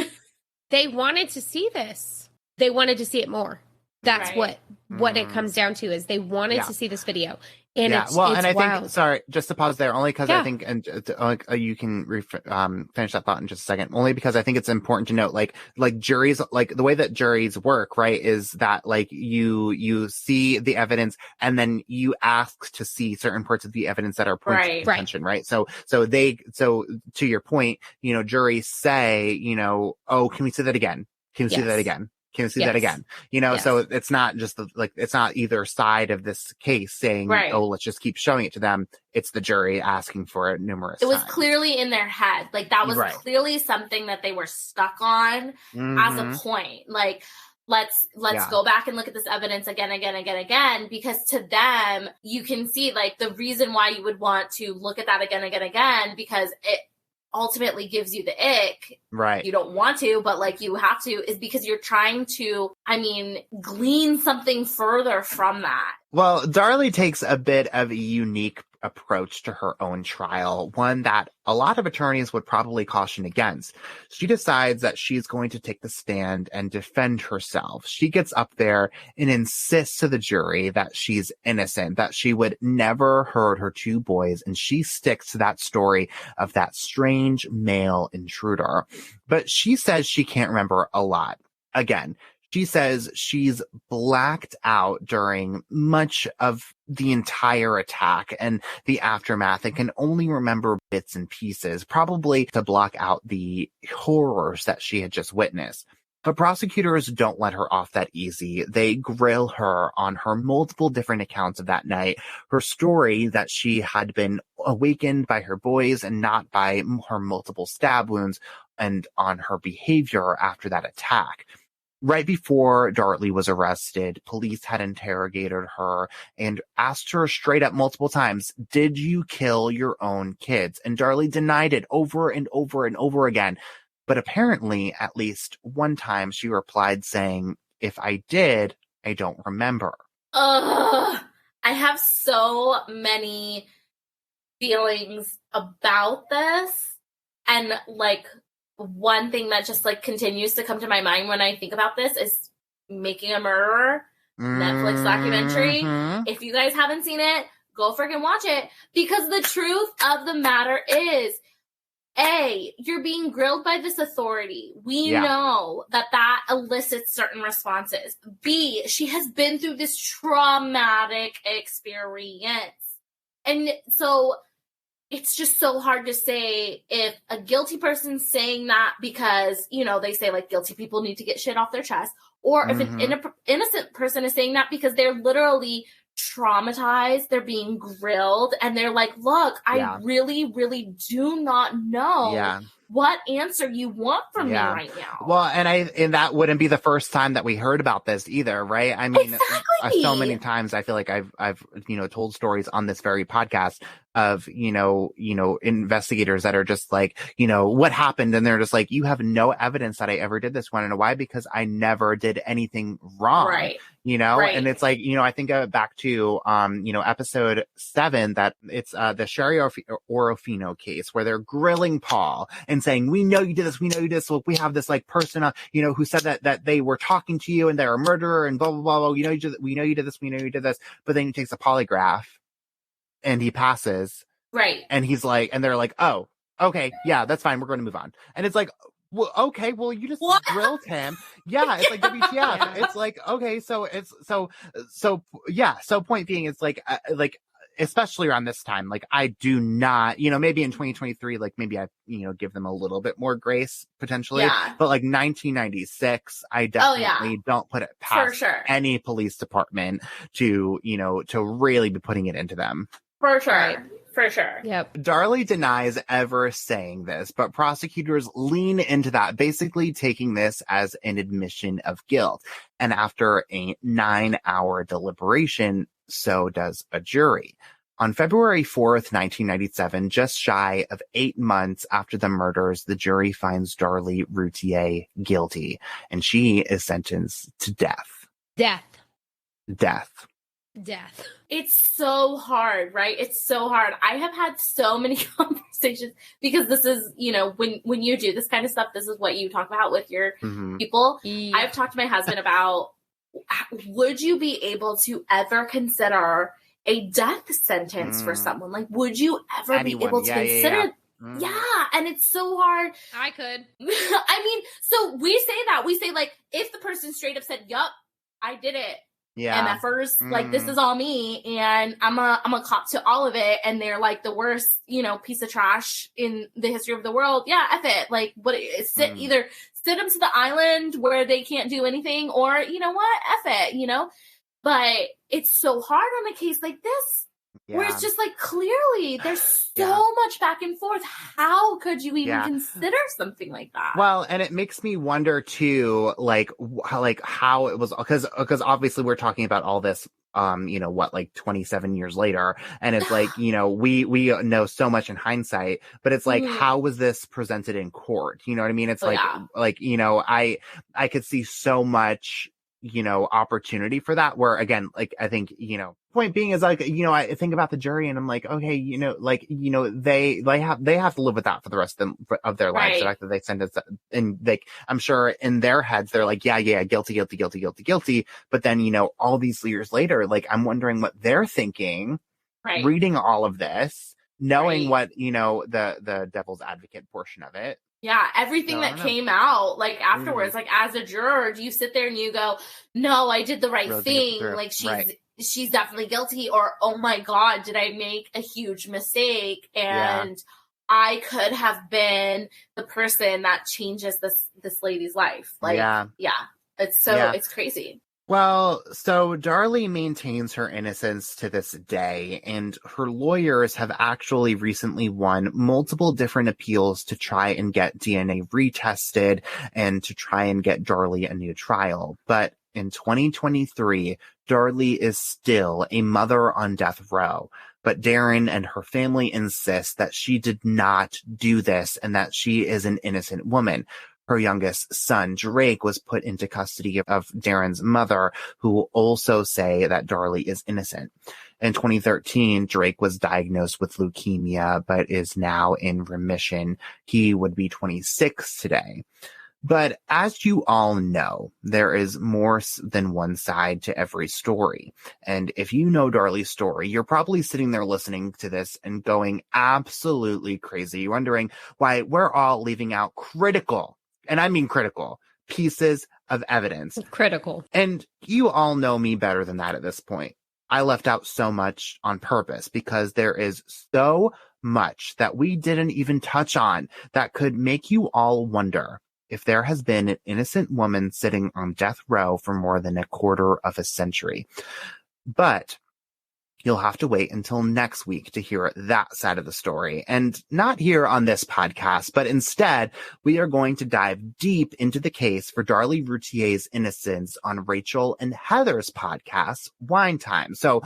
They wanted to see this. They wanted to see it more. That's Right. what it comes down to, is they wanted to see this video. And yeah, it's, well, it's and I wild. think, sorry, just to pause there, only because I think, and you can finish that thought in just a second, only because I think it's important to note, like juries, like the way that juries work, right, is that like you see the evidence and then you ask to see certain parts of the evidence that are points of contention, right? So to your point, juries say, oh, can we see that again? Can we see that again? Can we see that again? So it's not just it's not either side of this case saying, oh, let's just keep showing it to them. It's the jury asking for it numerous times. It was clearly in their head. Like that was clearly something that they were stuck on as a point. Like, let's go back and look at this evidence again, because to them, you can see like the reason why you would want to look at that again, because it ultimately gives you the ick. Right. You don't want to, but like you have to, is because you're trying to, glean something further from that. Well, Darlie takes a bit of a unique approach to her own trial, one that a lot of attorneys would probably caution against. She decides that she's going to take the stand and defend herself. She gets up there and insists to the jury that she's innocent, that she would never hurt her 2 boys, and she sticks to that story of that strange male intruder. But she says she can't remember a lot. Again, she says she's blacked out during much of the entire attack and the aftermath and can only remember bits and pieces, probably to block out the horrors that she had just witnessed. But prosecutors don't let her off that easy. They grill her on her multiple different accounts of that night, her story that she had been awakened by her boys and not by her multiple stab wounds, and on her behavior after that attack. Right before Darlie was arrested, police had interrogated her and asked her straight up multiple times, did you kill your own kids? And Darlie denied it over and over and over again. But apparently, at least one time, she replied saying, if I did, I don't remember. Ugh. I have so many feelings about this. And like, one thing that just like continues to come to my mind when I think about this is Making a Murderer, Netflix documentary. If you guys haven't seen it, go freaking watch it, because the truth of the matter is, A, you're being grilled by this authority. We know that elicits certain responses. B, she has been through this traumatic experience. And so it's just so hard to say if a guilty person's saying that because, they say like guilty people need to get shit off their chest, or if an innocent person is saying that because they're literally traumatized, they're being grilled, and they're like, look, I really, really do not know what answer you want from me right now. Well, and that wouldn't be the first time that we heard about this either, right? I mean, so many times I feel like I've told stories on this very podcast of, investigators that are just like, what happened? And they're just like, you have no evidence that I ever did this. Want to know why? Because I never did anything wrong. Right. And it's like, I think back to, episode 7, that it's, the Sherry Orofino case where they're grilling Paul and saying, we know you did this. We know you did this. Look, we have this like person, who said that they were talking to you and they're a murderer and blah, blah, blah, blah. We know you did this. We know you did this. But then he takes a polygraph and he passes. Right. And he's like, and they're like, oh, okay. Yeah, that's fine. We're going to move on. And it's like, well, okay, well, you just grilled him. Yeah, it's like WTF. It's like, okay, so point being, it's like, especially around this time, like, I do not, maybe in 2023, like, maybe I, give them a little bit more grace, potentially. Yeah. But, like, 1996, I definitely don't put it past any police department to really be putting it into them. For sure. For sure. Yep. Darlie denies ever saying this, but prosecutors lean into that, basically taking this as an admission of guilt. And after a 9-hour deliberation, so does a jury. On February 4th, 1997, just shy of 8 months after the murders, the jury finds Darlie Routier guilty, and she is sentenced to death. Death. It's so hard, right? It's so hard. I have had so many conversations because this is, you know, when you do this kind of stuff, this is what you talk about with your people. Yeah. I've talked to my husband about, would you be able to ever consider a death sentence for someone? Like, would you ever be able to consider? Yeah, and it's so hard. I could. I mean, so we say that. We say, like, if the person straight up said, yup, I did it. Yeah. MFers, like, this is all me, and I'm a cop to all of it, and they're, like, the worst, you know, piece of trash in the history of the world. Yeah, F it. Like, either sit them to the island where they can't do anything, or, you know what, F it, you know? But it's so hard on a case like this, where it's just, like, clearly there's so much back and forth. How could you even consider something like that? Well, and it makes me wonder too, like how it was, because obviously we're talking about all this, you know, what, like 27 years later, and it's like, you know, we know so much in hindsight, but it's like, how was this presented in court? You know what I mean? It's like, you know, I could see so much, you know, opportunity for that, where again, like, I think, you know, point being is, like, you know, I think about the jury and I'm like, okay, you know, like, you know, they have to live with that for the rest of their lives. The fact that they sentence, and like, I'm sure in their heads they're like, yeah, guilty. But then, you know, all these years later, like, I'm wondering what they're thinking, reading all of this, knowing what, you know, the devil's advocate portion of it. Yeah, everything that came out, like, afterwards, like, as a juror, do you sit there and you go, no, I did the right thing, like, she's definitely guilty, or, oh my God, did I make a huge mistake, and I could have been the person that changes this lady's life. Like, it's crazy. Well, so Darlie maintains her innocence to this day, and her lawyers have actually recently won multiple different appeals to try and get DNA retested and to try and get Darlie a new trial. But in 2023, Darlie is still a mother on death row. But Darren and her family insist that she did not do this and that she is an innocent woman. Her youngest son, Drake, was put into custody of Darren's mother, who also say that Darlie is innocent. In 2013, Drake was diagnosed with leukemia, but is now in remission. He would be 26 today. But as you all know, there is more than one side to every story. And if you know Darlie's story, you're probably sitting there listening to this and going absolutely crazy. You're wondering why we're all leaving out critical, and I mean critical, pieces of evidence. Critical. And you all know me better than that at this point. I left out so much on purpose because there is so much that we didn't even touch on that could make you all wonder if there has been an innocent woman sitting on death row for more than a quarter of a century. But you'll have to wait until next week to hear that side of the story. And not here on this podcast, but instead, we are going to dive deep into the case for Darlie Routier's innocence on Rachel and Heather's podcast, Wine Time. So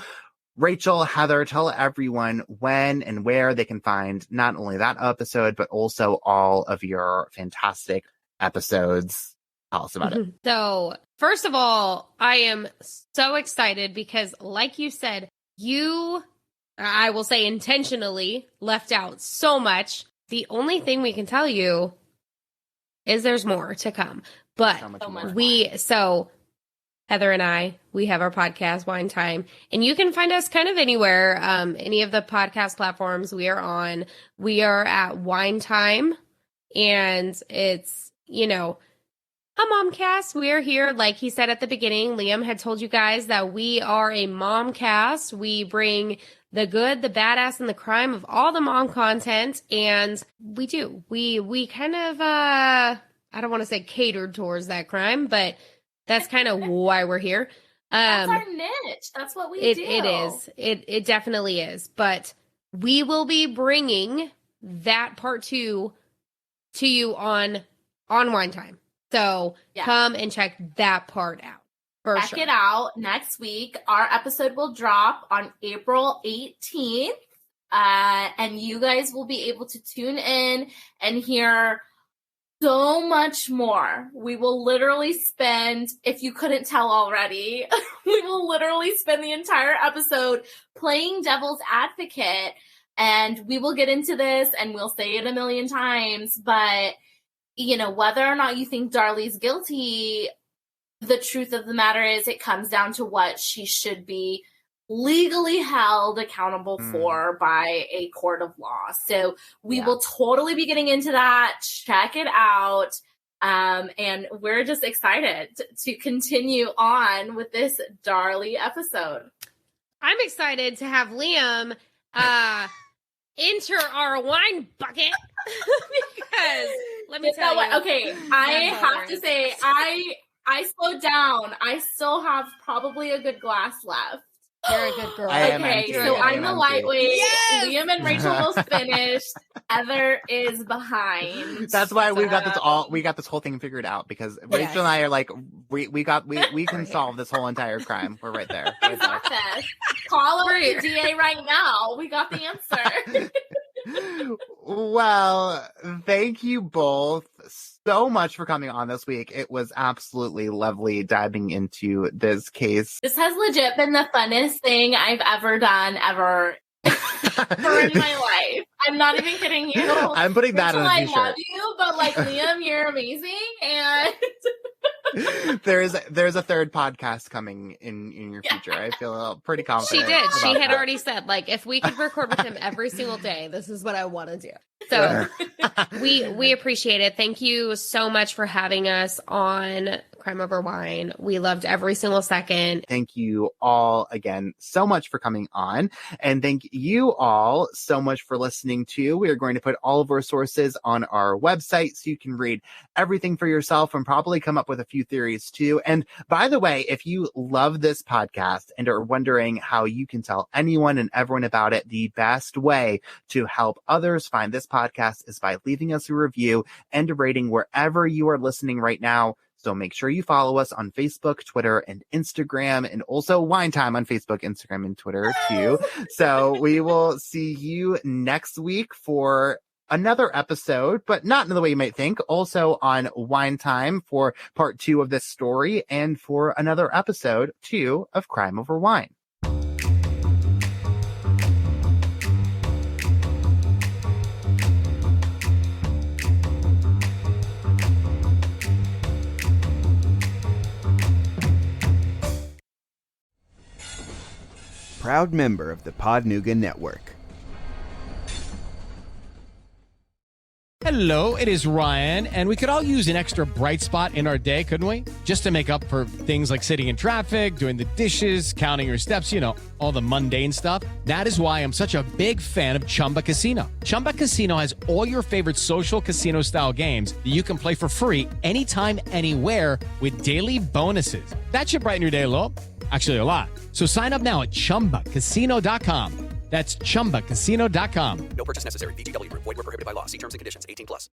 Rachel, Heather, tell everyone when and where they can find not only that episode, but also all of your fantastic episodes. Tell us about it. So, first of all, I am so excited because, like you said, you, I will say intentionally, left out so much. The only thing we can tell you is there's more to come. But so Heather and I, we have our podcast, Wine Time, and you can find us kind of anywhere, any of the podcast platforms we are on. We are at Wine Time, and it's, you know, a momcast. We are here, like he said at the beginning. Liam had told you guys that we are a momcast. We bring the good, the badass, and the crime of all the mom content, and we do. We kind of, I don't want to say catered towards that crime, but that's kind of why we're here. That's our niche. That's what we do. It is. It definitely is. But we will be bringing that part 2 to you on Wine Time. So come and check that part out. Check it out next week. Our episode will drop on April 18th. And you guys will be able to tune in and hear so much more. We will literally spend, if you couldn't tell already, we will literally spend the entire episode playing devil's advocate. And we will get into this and we'll say it a million times. But, you know, whether or not you think Darlie's guilty, the truth of the matter is it comes down to what she should be legally held accountable for by a court of law. So we will totally be getting into that. Check it out. And we're just excited to continue on with this Darlie episode. I'm excited to have Liam enter our wine bucket because let me tell you. Okay, I have to say, I slowed down. I still have probably a good glass left. You're a good girl. Okay, so I'm the lightweight. Yes! Liam and Rachel will finish. Heather is behind. That's why we got this whole thing figured out, because Rachel and I are like, we can solve this whole entire crime. We're right there. Call over the DA right now. We got the answer. Well, thank you both so much for coming on this week. It was absolutely lovely diving into this case. This has legit been the funnest thing I've ever done ever in my life. I'm not even kidding you. I'm putting that on a t-shirt. I love you, but like Liam, you're amazing, and there's a third podcast coming in your future. I feel pretty confident. She did. She had already said, like, if we could record with him every single day, this is what I want to do. So we appreciate it. Thank you so much for having us on Crime Over Wine. We loved every single second. Thank you all again so much for coming on. And thank you all so much for listening too. We are going to put all of our sources on our website so you can read everything for yourself and probably come up with a few theories too. And by the way, if you love this podcast and are wondering how you can tell anyone and everyone about it, the best way to help others find this podcast is by leaving us a review and a rating wherever you are listening right now. So make sure you follow us on Facebook, Twitter, and Instagram, and also Wine Time on Facebook, Instagram, and Twitter too. So we will see you next week for another episode, but not in the way you might think. Also on Wine Time for part 2 of this story and for another episode 2 of Crime Over Wine. Proud member of the Podnuga Network. Hello, it is Ryan, and we could all use an extra bright spot in our day, couldn't we? Just to make up for things like sitting in traffic, doing the dishes, counting your steps, you know, all the mundane stuff. That is why I'm such a big fan of Chumba Casino. Chumba Casino has all your favorite social casino-style games that you can play for free anytime, anywhere with daily bonuses. That should brighten your day a little. Actually, a lot. So sign up now at ChumbaCasino.com. That's ChumbaCasino.com. No purchase necessary. VGW Group. Void where prohibited by law. See terms and conditions. 18+.